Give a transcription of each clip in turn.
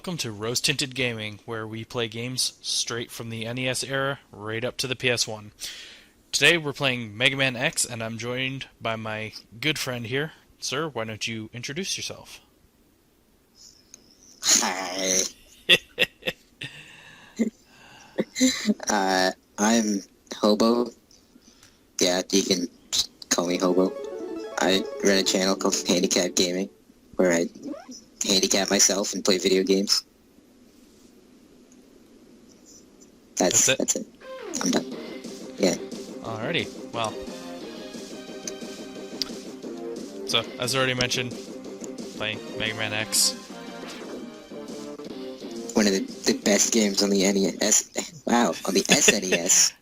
welcome to Rose Tinted Gaming, where we play games straight from the NES era right up to the PS1. Today we're playing MegaMan X, and I'm joined by my good friend here. Sir, why don't you introduce yourself? Hi. I'm Hobo. Yeah, you can just call me Hobo. I run a channel called Handicap Gaming, where I handicap myself and play video games. That's it. I'm done. Yeah. Alrighty, well. So, as already mentioned, playing MegaMan X. One of the best games on the NES. Wow, on the SNES.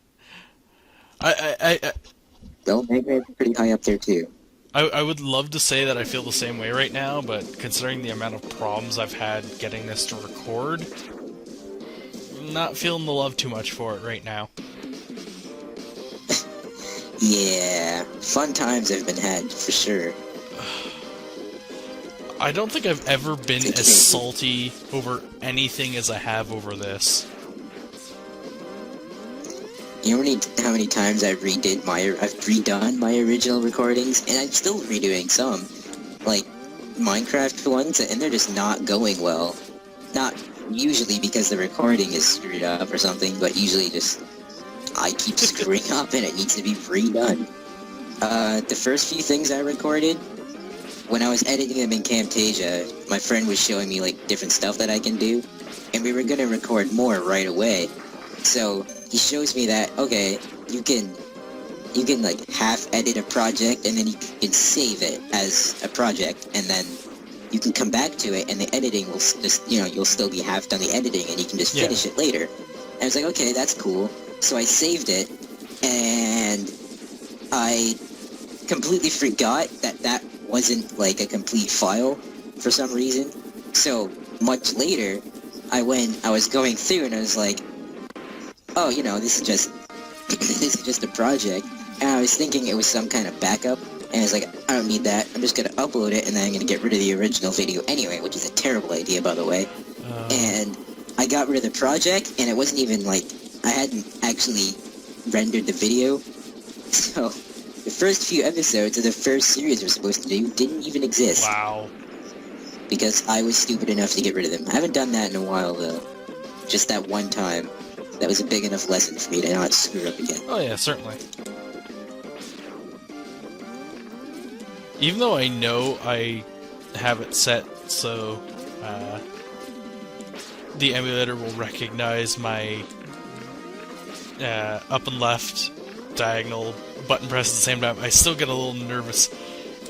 Well, Mega Man's pretty high up there too. I would love to say that I feel the same way right now, but considering the amount of problems I've had getting this to record, I'm not feeling the love too much for it right now. Yeah, fun times have been had, for sure. I don't think I've ever been as salty over anything as I have over this. You know how many times I've redone my original recordings, and I'm still redoing some, like Minecraft ones, and they're just not going well. Not usually because the recording is screwed up or something, but usually just I keep screwing up and it needs to be redone. The first few things I recorded, when I was editing them in Camtasia, my friend was showing me like different stuff that I can do, and we were gonna record more right away. So he shows me that, okay, you can like half edit a project and then you can save it as a project, and then you can come back to it and the editing will just, you'll still be half done the editing and you can just finish it later. And I was like, okay, that's cool. So I saved it, and I completely forgot that wasn't like a complete file for some reason. So much later, I was going through and I was like, oh, this is just a project, and I was thinking it was some kind of backup, and I was like, I don't need that, I'm just gonna upload it, and then I'm gonna get rid of the original video anyway, which is a terrible idea, by the way. And I got rid of the project, and it wasn't even like, I hadn't actually rendered the video, so the first few episodes of the first series we're supposed to do didn't even exist. Wow. Because I was stupid enough to get rid of them. I haven't done that in a while, though. Just that one time. That was a big enough lesson for me to not screw up again. Oh yeah, certainly. Even though I know I have it set so the emulator will recognize my up and left diagonal button press at the same time, I still get a little nervous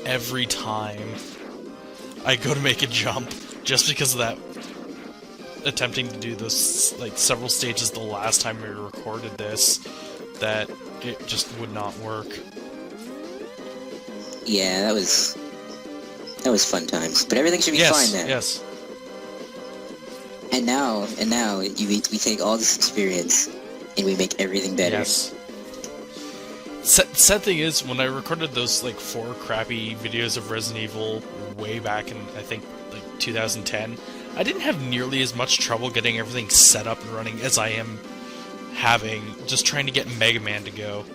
every time I go to make a jump, just because of that. Attempting to do those like several stages the last time we recorded this, that it just would not work. Yeah, that was fun times. But everything should be fine then. Yes. And now we take all this experience and we make everything better. Yes. Sad thing is, when I recorded those like 4 crappy videos of Resident Evil way back in, I think, like 2010, I didn't have nearly as much trouble getting everything set up and running as I am having just trying to get Mega Man to go.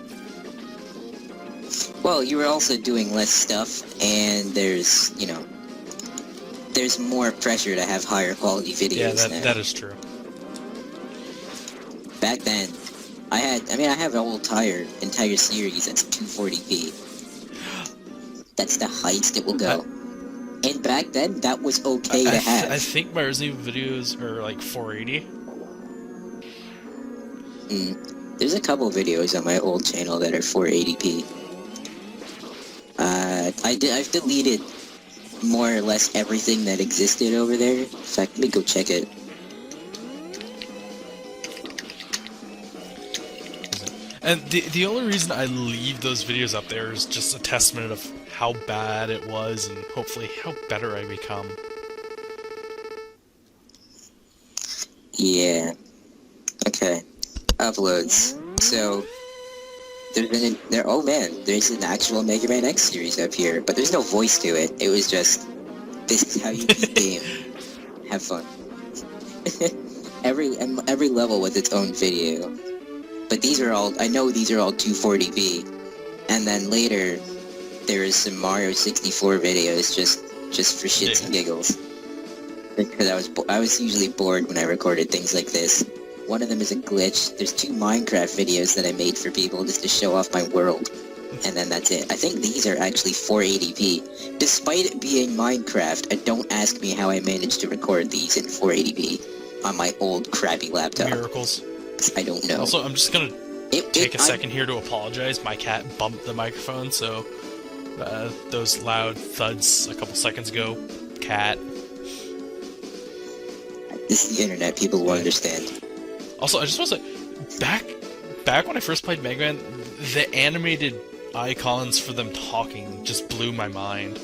Well, you were also doing less stuff, and there's more pressure to have higher quality videos. Yeah, that is true. Back then, I have a whole entire series that's 240p. That's the highest it will go. And back then, that was okay to have. I think my Resident Evil videos are like 480. There's a couple videos on my old channel that are 480p. I've deleted more or less everything that existed over there. In fact, let me go check it. And the only reason I leave those videos up there is just a testament of how bad it was, and hopefully how better I become. Yeah. Okay. Uploads. So, there's an actual Mega Man X series up here, but there's no voice to it. It was just, this is how you beat the game. Have fun. every level with its own video. But these are all, I know these are all 240p. And then later, there is some Mario 64 videos just for shits and giggles. Because I was usually bored when I recorded things like this. One of them is a glitch. There's 2 Minecraft videos that I made for people just to show off my world. And then that's it. I think these are actually 480p. Despite it being Minecraft, and don't ask me how I managed to record these in 480p on my old crappy laptop. Miracles. I don't know. Also, I'm just gonna take a second here to apologize. My cat bumped the microphone, so those loud thuds a couple seconds ago. Cat. This is the internet. People will understand. Also, I just want to say, back when I first played Mega Man, the animated icons for them talking just blew my mind.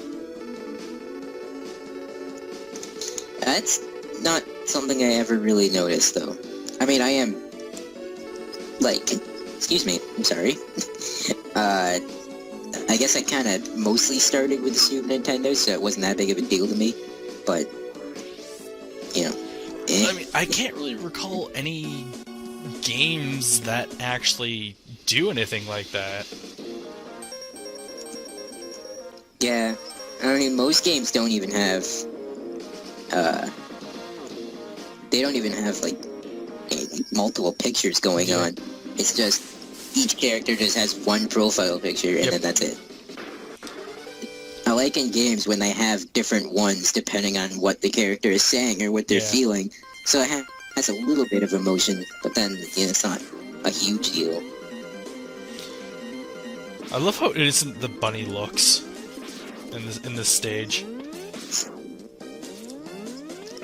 That's not something I ever really noticed, though. I mean, I am, like, excuse me, I'm sorry. I guess I kind of mostly started with the Super Nintendo, so it wasn't that big of a deal to me, but, you know. I mean, I can't really recall any games that actually do anything like that. Yeah, I mean, most games don't even have, they don't even have, like, multiple pictures going on. It's just, each character just has one profile picture, and then that's it. I like in games when they have different ones depending on what the character is saying or what they're feeling, so it has a little bit of emotion, but then, you know, it's not a huge deal. I love how innocent the bunny looks in this stage.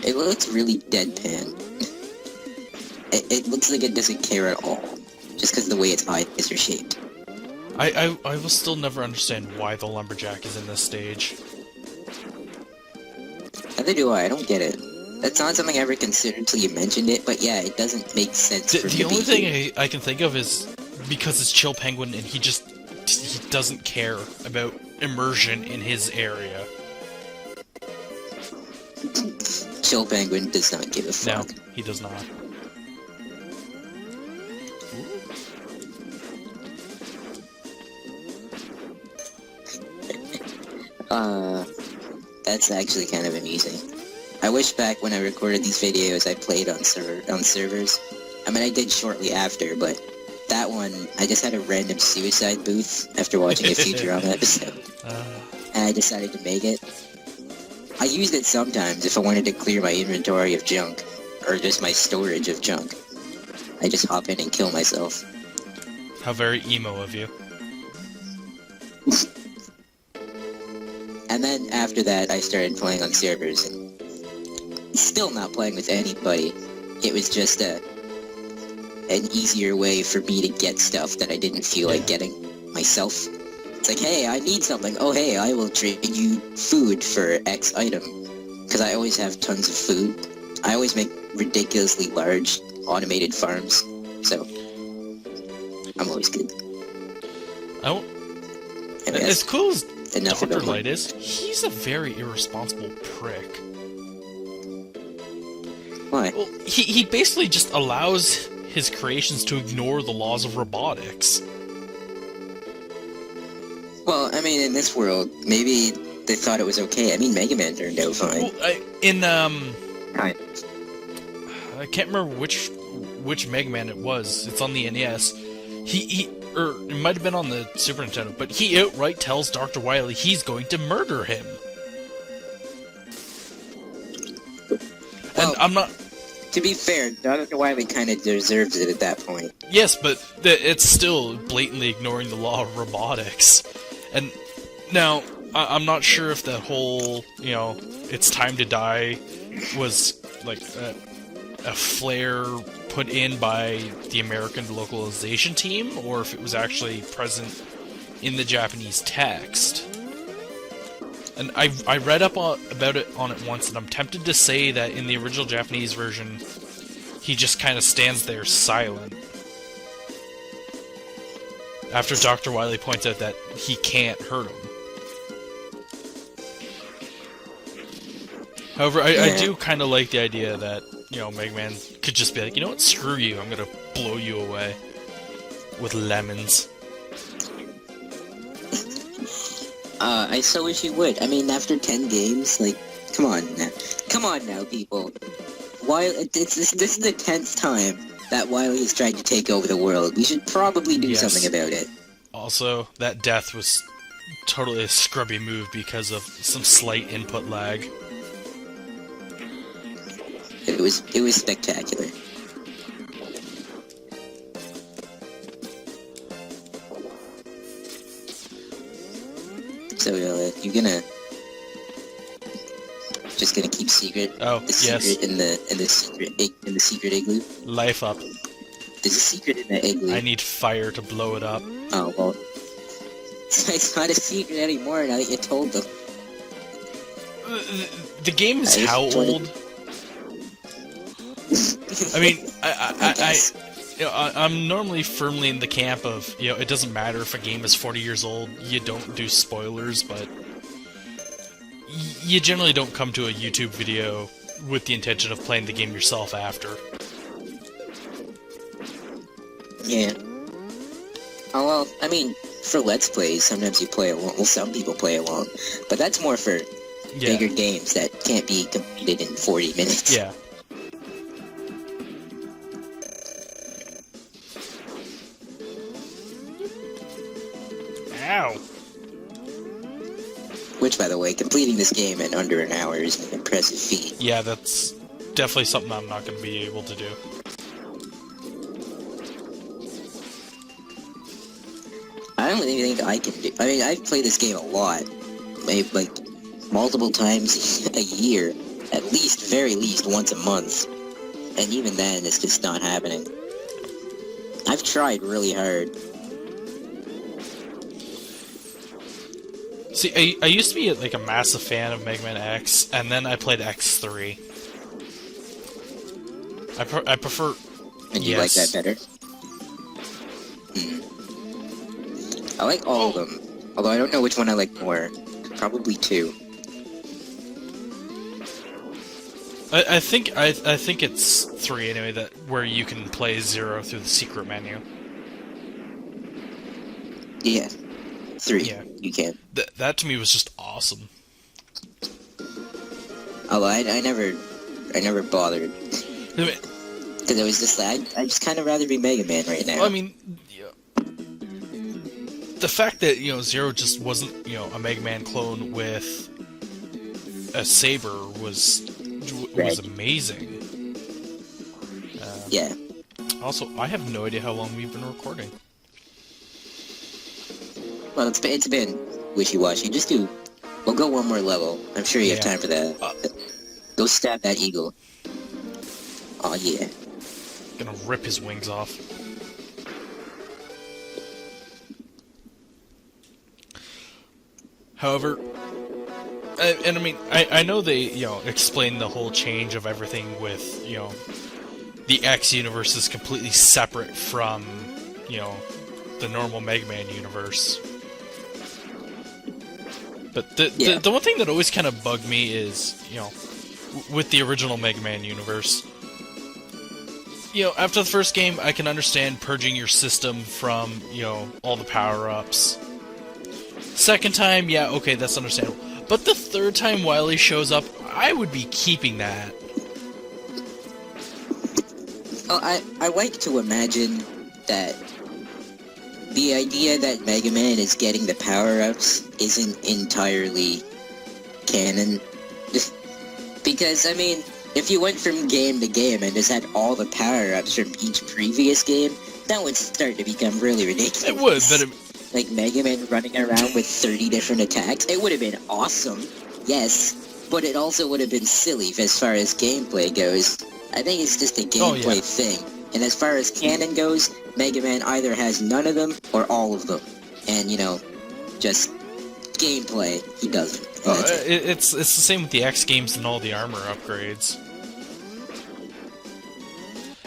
It looks really deadpan. It looks like it doesn't care at all, just because of the way its eyes are shaped. I will still never understand why the lumberjack is in this stage. Neither do I don't get it. That's not something I ever considered until you mentioned it, but yeah, it doesn't make sense for The only thing I can think of is because it's Chill Penguin and he doesn't care about immersion in his area. Chill Penguin does not give a fuck. No, he does not. That's actually kind of amusing. I wish back when I recorded these videos I played on servers. I mean, I did shortly after, but that one, I just had a random suicide booth after watching a Futurama episode. And I decided to make it. I used it sometimes if I wanted to clear my inventory of junk, or just my storage of junk. I just hop in and kill myself. How very emo of you. And then after that, I started playing on servers, and still not playing with anybody. It was just an easier way for me to get stuff that I didn't feel like getting myself. It's like, hey, I need something. Oh, hey, I will trade you food for X item. Because I always have tons of food. I always make ridiculously large automated farms, so I'm always good. As cool as enough Dr. about Light is, he's a very irresponsible prick. Why? Well, he basically just allows his creations to ignore the laws of robotics. Well, I mean, in this world, maybe they thought it was okay. I mean, Mega Man turned out fine. Well, Kind. I can't remember which Mega Man it was. It's on the NES. Or it might have been on the Super Nintendo, but he outright tells Dr. Wily he's going to murder him. Well, and I'm not... To be fair, Dr. Wily kind of deserves it at that point. Yes, but it's still blatantly ignoring the law of robotics. And now, I'm not sure if that whole, it's time to die was like a flare put in by the American localization team, or if it was actually present in the Japanese text. And I read up about it once, and I'm tempted to say that in the original Japanese version, he just kind of stands there silent. After Dr. Wily points out that he can't hurt him. However, I do kind of like the idea that Mega Man could just be like, you know what, screw you, I'm gonna blow you away with lemons. I so wish you would. I mean, after 10 games, like, come on now, people. This is the 10th time that Wily's tried to take over the world. We should probably do something about it. Also, that death was totally a scrubby move because of some slight input lag. It was spectacular. So, you're just gonna keep secret? Oh, the secret in the secret igloo? Life up. There's a secret in the igloo. I need fire to blow it up. Oh, well. It's not a secret anymore now that you told them. The game is how old? I mean, I'm normally firmly in the camp of, it doesn't matter if a game is 40 years old, you don't do spoilers, but you generally don't come to a YouTube video with the intention of playing the game yourself after. Yeah. Oh, well, I mean, for Let's Plays, sometimes you play along. Well, some people play along. But that's more for bigger games that can't be completed in 40 minutes. Yeah. Ow. Which, by the way, completing this game in under an hour is an impressive feat. Yeah, that's definitely something I'm not going to be able to do. I don't even think I can do. I mean, I've played this game a lot, maybe like multiple times a year, at least, very least once a month, and even then, it's just not happening. I've tried really hard. See, I used to be like a massive fan of MegaMan X, and then I played X3. I prefer. And you like that better? I like all of them, although I don't know which one I like more. Probably 2. I think it's 3 anyway. That where you can play Zero through the secret menu. Yeah, 3. Yeah, you can. That to me was just awesome. Although I never bothered. Because it was just like, I just kind of rather be Mega Man right now. Well, I mean, the fact that, Zero just wasn't, a Mega Man clone with a saber was amazing. Yeah. Also, I have no idea how long we've been recording. Well, it's been wishy-washy. We'll go one more level. I'm sure you have time for that. Go stab that eagle. Aw, yeah. Gonna rip his wings off. However, and I mean, I know they, explain the whole change of everything with, the X universe is completely separate from, the normal Mega Man universe. But the one thing that always kind of bugged me is, with the original Mega Man universe, after the first game, I can understand purging your system from, all the power-ups. Second time, yeah, okay, that's understandable. But the third time Wily shows up, I would be keeping that. Well, I like to imagine that the idea that Mega Man is getting the power-ups isn't entirely canon. Because, I mean, if you went from game to game and just had all the power-ups from each previous game, that would start to become really ridiculous. It would, but like Mega Man running around with 30 different attacks, it would have been awesome, yes, but it also would have been silly as far as gameplay goes. I think it's just a gameplay thing. And as far as canon goes, Mega Man either has none of them or all of them. And, just gameplay, he doesn't. It's the same with the X games and all the armor upgrades.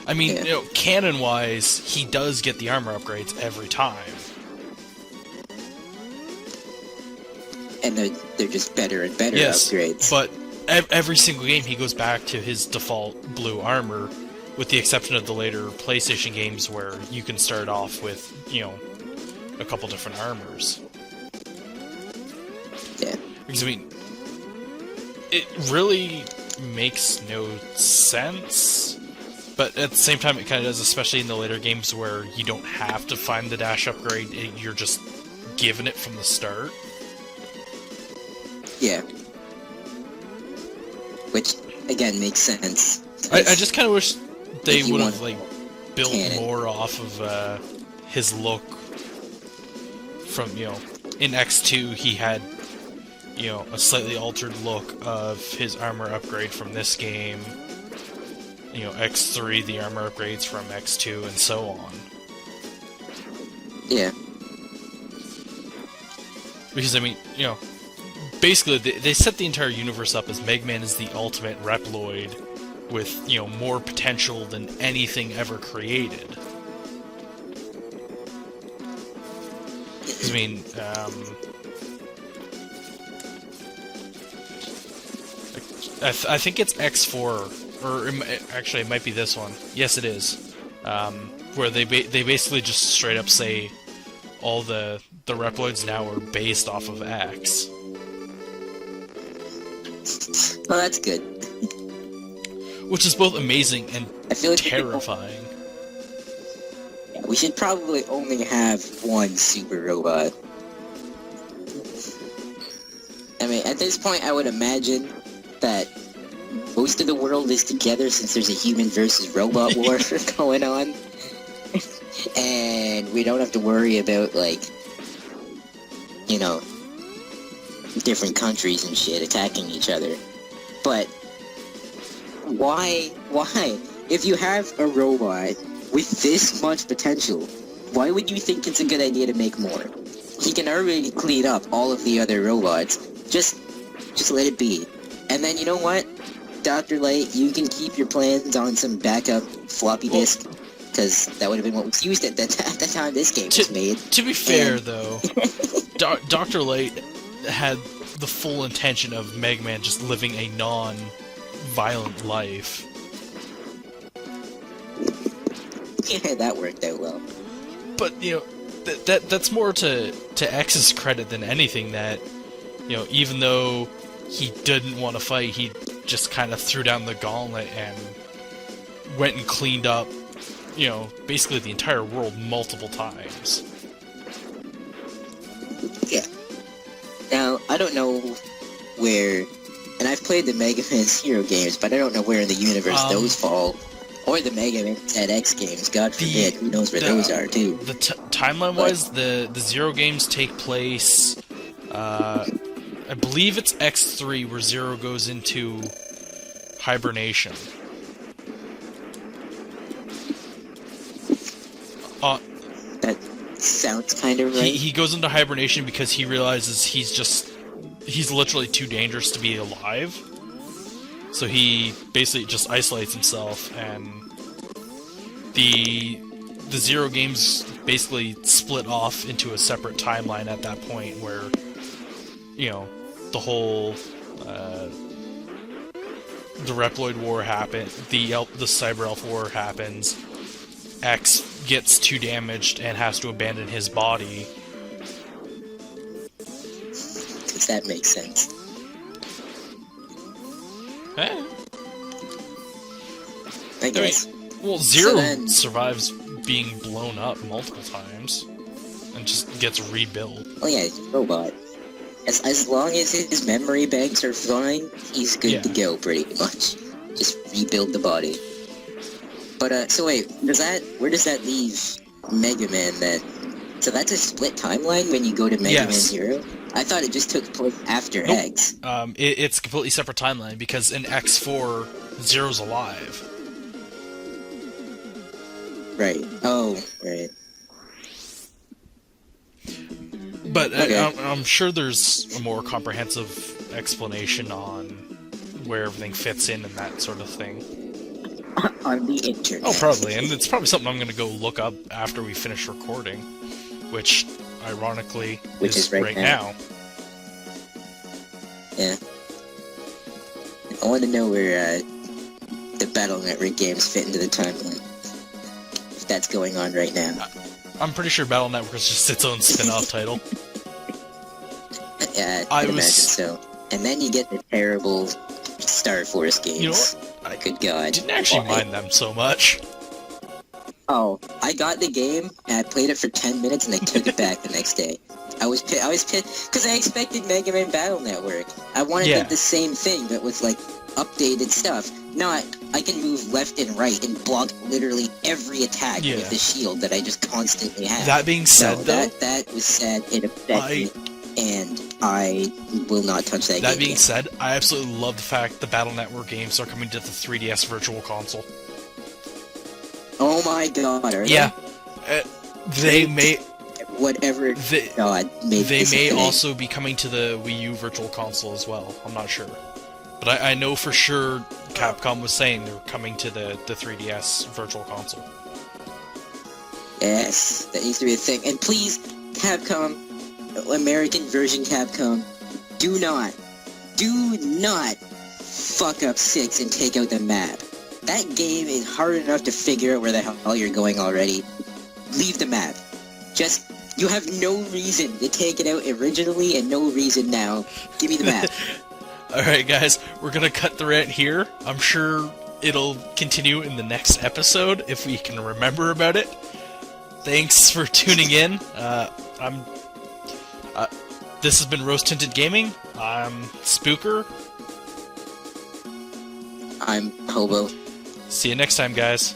I mean, canon-wise, he does get the armor upgrades every time. And they're just better and better yes, upgrades. But every single game he goes back to his default blue armor, with the exception of the later PlayStation games where you can start off with, you know, a couple different armors. Yeah. Because, I mean, it really makes no sense, but at the same time it kind of does, especially in the later games where you don't have to find the dash upgrade, you're just given it from the start. Yeah. Which, again, makes sense. I just kind of wish they would have, like, built canon. more off of his look from, you know, in X2 he had, you know, a slightly altered look of his armor upgrade from this game. You know, X3, the armor upgrades from X2, and so on. Yeah. Because, I mean, you know, basically they set the entire universe up as MegaMan is the ultimate Reploid with, you know, more potential than anything ever created. Because, I mean, I think it's X4, or actually it might be this one. Yes, it is. Where they basically just straight up say all the Reploids now are based off of X. Well, that's good. Which is both amazing and I feel like terrifying. we should probably only have one super robot. I mean, at this point, I would imagine that most of the world is together since there's a human versus robot war going on. And we don't have to worry about, like, you know, different countries and shit attacking each other. But why? If you have a robot with this much potential, why would you think it's a good idea to make more? He can already clean up all of the other robots. Just let it be. And then, you know what? Dr. Light, you can keep your plans on some backup floppy disk, because that would have been what was used at the time this game was made. To be fair, though, Dr. Light had the full intention of MegaMan just living a non-violent life. Yeah, that worked out well. But, you know, that's more to X's credit than anything, that, you know, even though he didn't want to fight, he just kind of threw down the gauntlet and went and cleaned up, you know, basically the entire world multiple times. Yeah. Now, I don't know where, and I've played the MegaMan Zero games, but I don't know where in the universe those fall. Or the MegaMan ZX games, God forbid, who knows where those are, too. The timeline-wise, the Zero games take place, I believe it's X3 where Zero goes into hibernation. That sounds kind of right. He goes into hibernation because he realizes he's literally too dangerous to be alive. So he basically just isolates himself, and the Zero games basically split off into a separate timeline at that point where, you know, the whole the Reploid War happened, the Cyber Elf War happens, X gets too damaged and has to abandon his body. Does that make sense? I guess. Well, Zero survives being blown up multiple times and just gets rebuilt. Oh yeah, he's a robot. As long as his memory banks are fine, he's good to go, pretty much. Just rebuild the body. But, so wait, where does that leave MegaMan then? So that's a split timeline when you go to MegaMan Zero? I thought it just took place after X. It's a completely separate timeline, because in X4, Zero's alive. Right. Oh, right. But okay. I'm sure there's a more comprehensive explanation on where everything fits in and that sort of thing. On the internet. Oh, probably. And it's probably something I'm going to go look up after we finish recording. Which, ironically, is right now. Yeah. I want to know where the Battle Network games fit into the timeline. If that's going on right now. I'm pretty sure Battle Network is just its own spin-off title. Yeah, I imagine so. And then you get the terrible Star Force games. You know what? Good God. I didn't actually mind them so much. Oh, I got the game, and I played it for 10 minutes, and I took it back the next day. I was pissed, because I expected Mega Man Battle Network. I wanted the same thing, but with, like, updated stuff. Not, I can move left and right and block literally every attack with the shield that I just constantly have. That being said, though... That was sad, it upset me, and I will not touch that game That being again. said, I absolutely love the fact the Battle Network games are coming to the 3DS Virtual Console. Oh my God, are they? They may... Whatever God made They may also be coming to the Wii U Virtual Console as well, I'm not sure. But I know for sure Capcom was saying they're coming to the 3DS Virtual Console. Yes, that needs to be a thing. And please, Capcom, American version Capcom, do not fuck up 6 and take out the map. That game is hard enough to figure out where the hell you're going already. Leave the map. Just, you have no reason to take it out originally and no reason now. Give me the map. Alright guys, we're gonna cut the rant here. I'm sure it'll continue in the next episode if we can remember about it. Thanks for tuning in. This has been Rose Tinted Gaming. I'm Spooker. I'm Hobo. See you next time, guys.